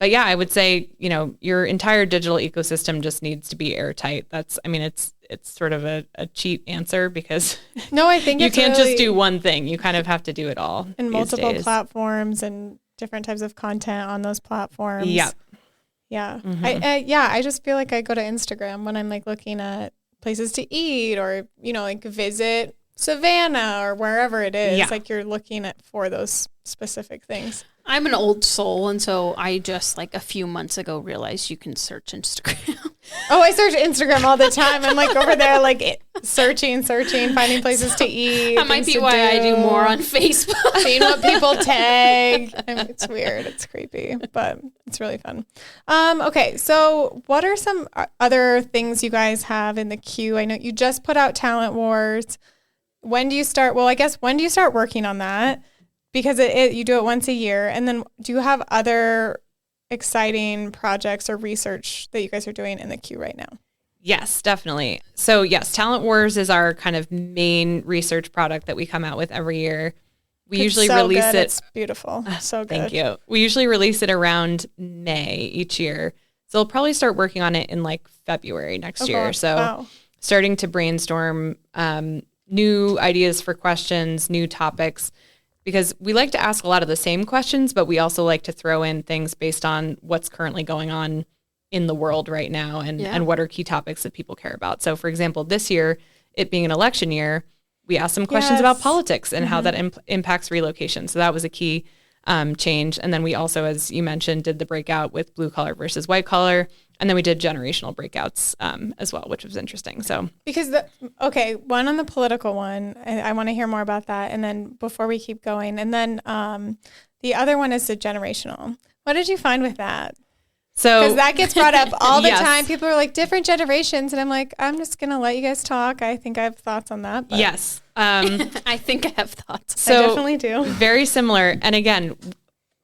but yeah, I would say, your entire digital ecosystem just needs to be airtight. It's sort of a cheap answer because I think you can't just do one thing. You kind of have to do it all. And multiple platforms and different types of content on those platforms. Yep. Yeah. I just feel like I go to Instagram when I'm like looking at places to eat or, like visit Savannah or wherever it is. Yeah. Like you're looking for those specific things. I'm an old soul, and so I just like a few months ago realized you can search Instagram. Oh, I search Instagram all the time. I'm like over there, like searching, finding places to eat. That might be why I do more on Facebook. Seeing what people tag. It's weird. It's creepy, but it's really fun. Okay, so what are some other things you guys have in the queue? I know you just put out Talent Wars. When do you start? Well, I guess when do you start working on that? Because you do it once a year. And then do you have other exciting projects or research that you guys are doing in the queue right now? Yes, definitely. So yes, Talent Wars is our kind of main research product that we come out with every year. We usually release it. It's beautiful. So good. Thank you. We usually release it around May each year. So we'll probably start working on it in like February next year. So starting to brainstorm new ideas for questions, new topics, because we like to ask a lot of the same questions, but we also like to throw in things based on what's currently going on in the world right now and what are key topics that people care about. So for example, this year, it being an election year, we asked some questions about politics and how that impacts relocation. So that was a key change. And then we also, as you mentioned, did the breakout with blue collar versus white collar. And then we did generational breakouts as well, which was interesting. So because one on the political one, I want to hear more about that. And then before we keep going, and then the other one is the generational. What did you find with that? So because that gets brought up all the time. People are like different generations, and I'm like, I'm just gonna let you guys talk. I think I have thoughts on that. But. Yes, I think I have thoughts. So I definitely do. Very similar. And again,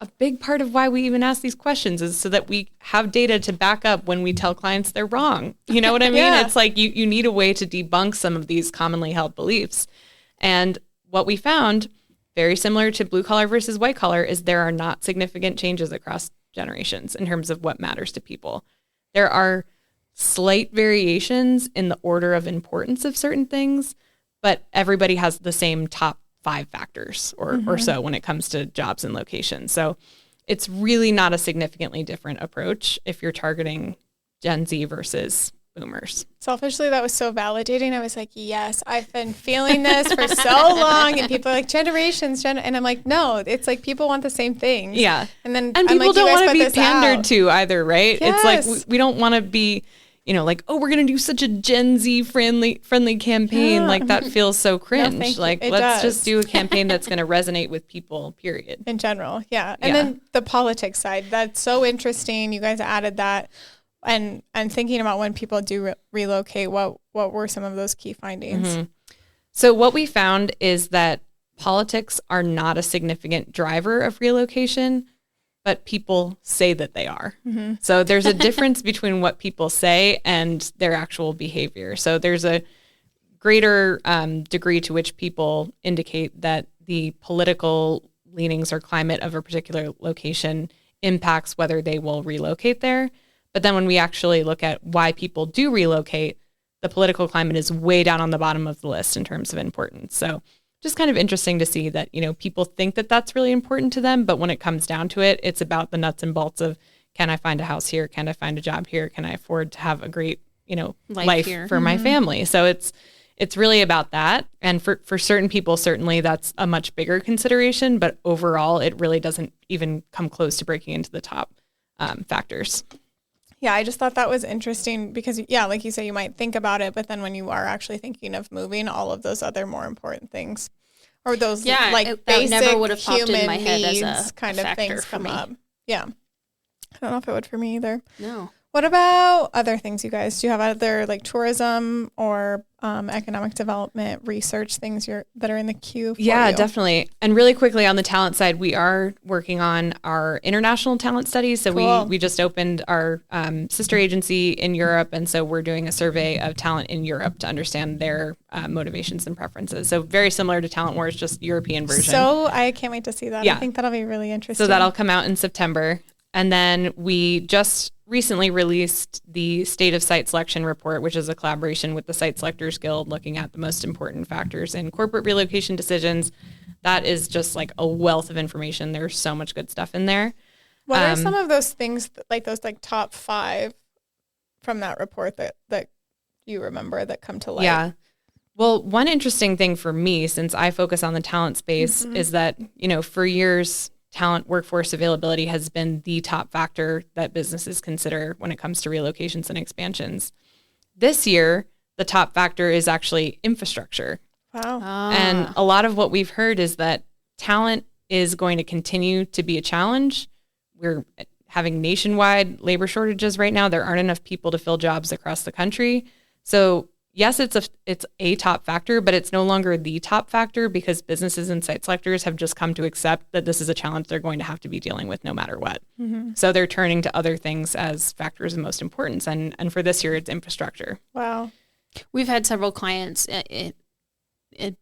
a big part of why we even ask these questions is so that we have data to back up when we tell clients they're wrong. You know what I mean? It's like you need a way to debunk some of these commonly held beliefs. And what we found, very similar to blue collar versus white collar, is there are not significant changes across generations in terms of what matters to people. There are slight variations in the order of importance of certain things, but everybody has the same top 5 factors or so when it comes to jobs and locations. So it's really not a significantly different approach if you're targeting Gen Z versus boomers. Selfishly, that was so validating. I was like, yes, I've been feeling this for so long. And people are like, generations. And I'm like, no, it's like people want the same things. Yeah. And people like, don't want to be pandered to either, right? Yes. It's like we don't want to be, like, oh, we're going to do such a Gen Z friendly campaign. Yeah. Like that feels so cringe. No, let's just do a campaign that's going to resonate with people, period. In general. Yeah. And then the politics side, that's so interesting. You guys added that. And thinking about when people do relocate, what were some of those key findings? Mm-hmm. So what we found is that politics are not a significant driver of relocation, but people say that they are. So there's a difference between what people say and their actual behavior. So there's a greater degree to which people indicate that the political leanings or climate of a particular location impacts whether they will relocate there. But then when we actually look at why people do relocate, the political climate is way down on the bottom of the list in terms of importance. So just kind of interesting to see that, people think that that's really important to them, but when it comes down to it, it's about the nuts and bolts of, can I find a house here? Can I find a job here? Can I afford to have a great, life here for my family? So it's really about that. And for certain people, certainly that's a much bigger consideration, but overall, it really doesn't even come close to breaking into the top factors. Yeah, I just thought that was interesting because, like you say, you might think about it, but then when you are actually thinking of moving, all of those other more important things or those basic never would have popped human in my head needs as a kind of things come up. Yeah. I don't know if it would for me either. No. What about other things, you guys? Do you have other tourism or economic development research things that are in the queue for you? Definitely. And really quickly on the talent side, we are working on our international talent studies. So cool. we just opened our sister agency in Europe. And so we're doing a survey of talent in Europe to understand their motivations and preferences. So very similar to Talent Wars, just European version. So I can't wait to see that. Yeah. I think that'll be really interesting. So that'll come out in September. And then we just recently released the State of Site Selection Report, which is a collaboration with the Site Selectors Guild looking at the most important factors in corporate relocation decisions. That is just like a wealth of information. There's so much good stuff in there. What are some of those things, those top 5 from that report that you remember that come to light? Yeah. Well, one interesting thing for me, since I focus on the talent space, is that, for years, talent workforce availability has been the top factor that businesses consider when it comes to relocations and expansions. This year, the top factor is actually infrastructure. Wow. And a lot of what we've heard is that talent is going to continue to be a challenge. We're having nationwide labor shortages right now. There aren't enough people to fill jobs across the country. So yes, it's a top factor, but it's no longer the top factor because businesses and site selectors have just come to accept that this is a challenge they're going to have to be dealing with no matter what. So they're turning to other things as factors of most importance. And for this year, it's infrastructure. Wow. We've had several clients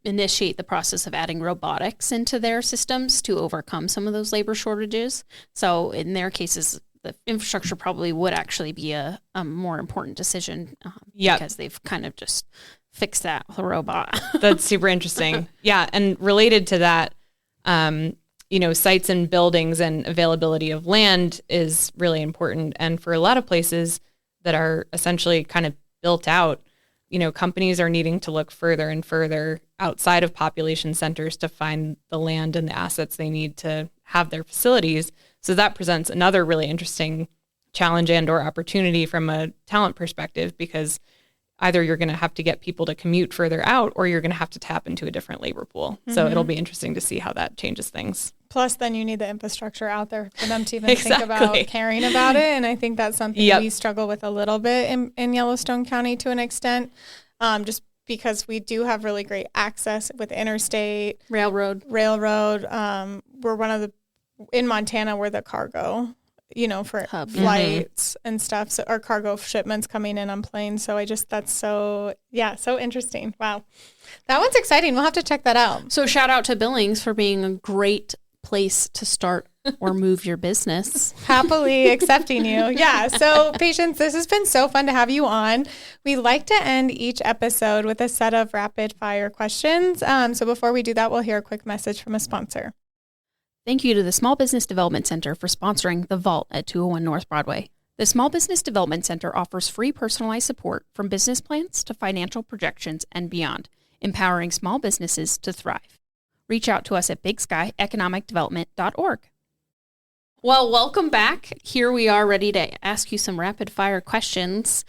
initiate the process of adding robotics into their systems to overcome some of those labor shortages. So in their cases, the infrastructure probably would actually be a more important decision because they've kind of just fixed that with a robot. That's super interesting. Yeah. And related to that, sites and buildings and availability of land is really important. And for a lot of places that are essentially kind of built out, companies are needing to look further and further outside of population centers to find the land and the assets they need to have their facilities. So that presents another really interesting challenge and or opportunity from a talent perspective, because either you're going to have to get people to commute further out or you're going to have to tap into a different labor pool. So it'll be interesting to see how that changes things. Plus, then you need the infrastructure out there for them to even think about caring about it. And I think that's something we struggle with a little bit in Yellowstone County to an extent, just because we do have really great access with interstate. Railroad. We're in Montana, we're the cargo, for hub. Flights and stuff. So our cargo shipments coming in on planes. So that's so interesting. Wow. That one's exciting. We'll have to check that out. So shout out to Billings for being a great place to start or move your business. Happily accepting you. Yeah. So Patience, this has been so fun to have you on. We like to end each episode with a set of rapid fire questions. So before we do that, we'll hear a quick message from a sponsor. Thank you to the Small Business Development Center for sponsoring The Vault at 201 North Broadway. The Small Business Development Center offers free personalized support from business plans to financial projections and beyond, empowering small businesses to thrive. Reach out to us at bigsky.economicdevelopment.org. Well, welcome back. Here we are ready to ask you some rapid fire questions.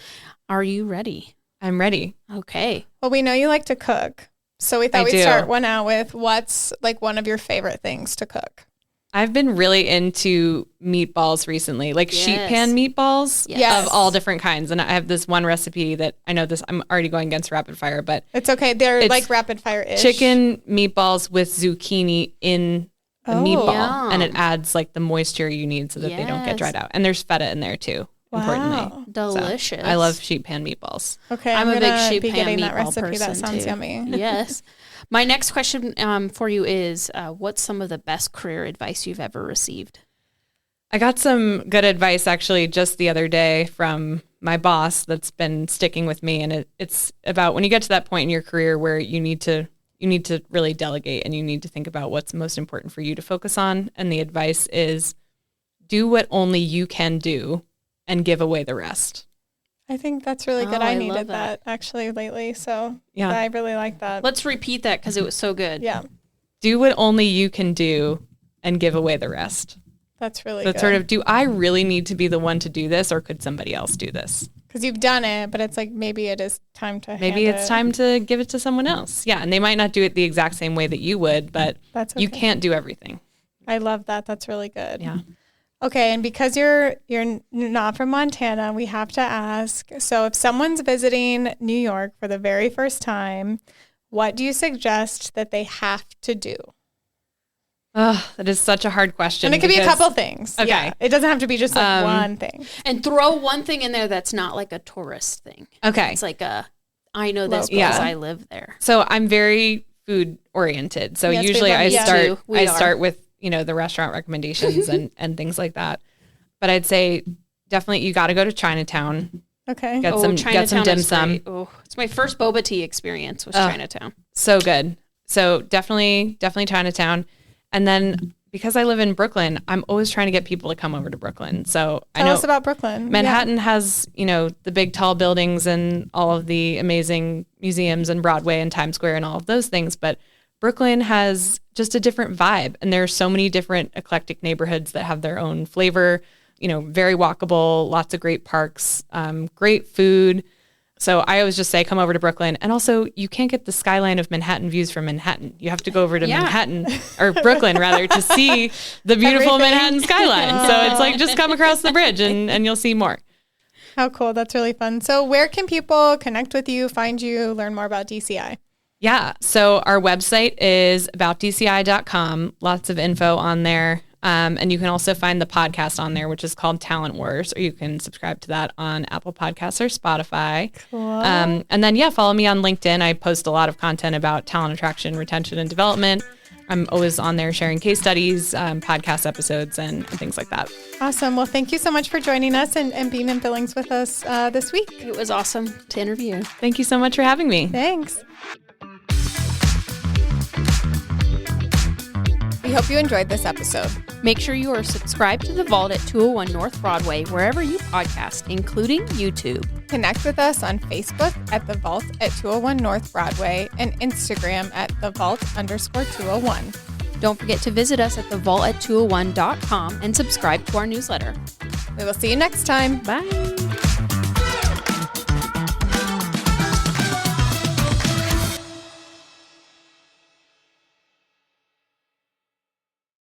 Are you ready? I'm ready. Okay. Well, we know you like to cook. So we thought we'd start one out with what's one of your favorite things to cook? I've been really into meatballs recently, sheet pan meatballs of all different kinds. And I have this one recipe that I know I'm already going against rapid fire, but it's okay. They're rapid fire-ish. Chicken meatballs with zucchini in meatball, Yum. and it adds like the moisture you need so that they don't get dried out. And there's feta in there too. Importantly, Delicious. So, I love sheet pan meatballs. Okay, I'm a big sheet pan getting that meatball recipe. That person, sounds too. yummy. Yes. My next question for you is, what's some of the best career advice you've ever received? I got some good advice actually just the other day from my boss that's been sticking with me, and it's about when you get to that point in your career where you need to really delegate and you need to think about what's most important for you to focus on. And the advice is do what only you can do and give away the rest. I think that's really good. Oh, I I needed love that actually lately. So Yeah. I really like that. Let's repeat that because it was so good. Yeah, Do what only you can do and give away the rest. that's really So good. it's sort of, do I really need to be the one to do this, or could somebody else do this? Because you've done it, but it's like maybe it is time to Maybe hand it's it. time to give it to someone else. Yeah, and they might not do it the exact same way that you would, but That's you okay. can't do everything. I love that. That's really good. Yeah. Okay, and because you're not from Montana, we have to ask. So if someone's visiting New York for the very first time, what do you suggest that they have to do? Oh, that is such a hard question. And it could be a because- couple things. Okay. Yeah, it doesn't have to be just like one thing. And throw one thing in there that's not like a tourist thing. Okay. It's like I know this Local. because Yeah. I live there. So I'm very food oriented. So Yes, we usually love I that. start too. We I are. start with, the restaurant recommendations and things like that. But I'd say definitely you got to go to Chinatown. Okay. Get some Chinatown dim is sum. great. Oh, it's my first boba tea experience was Chinatown. So good. So definitely Chinatown. And then because I live in Brooklyn, I'm always trying to get people to come over to Brooklyn. So I Tell know us about Brooklyn. Manhattan has, the big tall buildings and all of the amazing museums and Broadway and Times Square and all of those things. But Brooklyn has just a different vibe. And there are so many different eclectic neighborhoods that have their own flavor, very walkable, lots of great parks, great food. So I always just say, come over to Brooklyn. And also, you can't get the skyline of Manhattan views from Manhattan. You have to go over to Manhattan, or Brooklyn rather, to see the beautiful Everything. Manhattan skyline. So it's like, just come across the bridge and you'll see more. How cool. That's really fun. So where can people connect with you, find you, learn more about DCI? Yeah. So our website is aboutdci.com. Lots of info on there. And you can also find the podcast on there, which is called Talent Wars, or you can subscribe to that on Apple Podcasts or Spotify. Cool. And then, follow me on LinkedIn. I post a lot of content about talent attraction, retention, and development. I'm always on there sharing case studies, podcast episodes, and things like that. Awesome. Well, thank you so much for joining us and being in Billings with us this week. It was awesome to interview. Thank you so much for having me. Thanks. We hope you enjoyed this episode. Make sure you are subscribed to The Vault at 201 North Broadway, wherever you podcast, including YouTube. Connect with us on Facebook at The Vault at 201 North Broadway and Instagram at The Vault_201. Don't forget to visit us at thevault@201.com and subscribe to our newsletter. We will see you next time. Bye.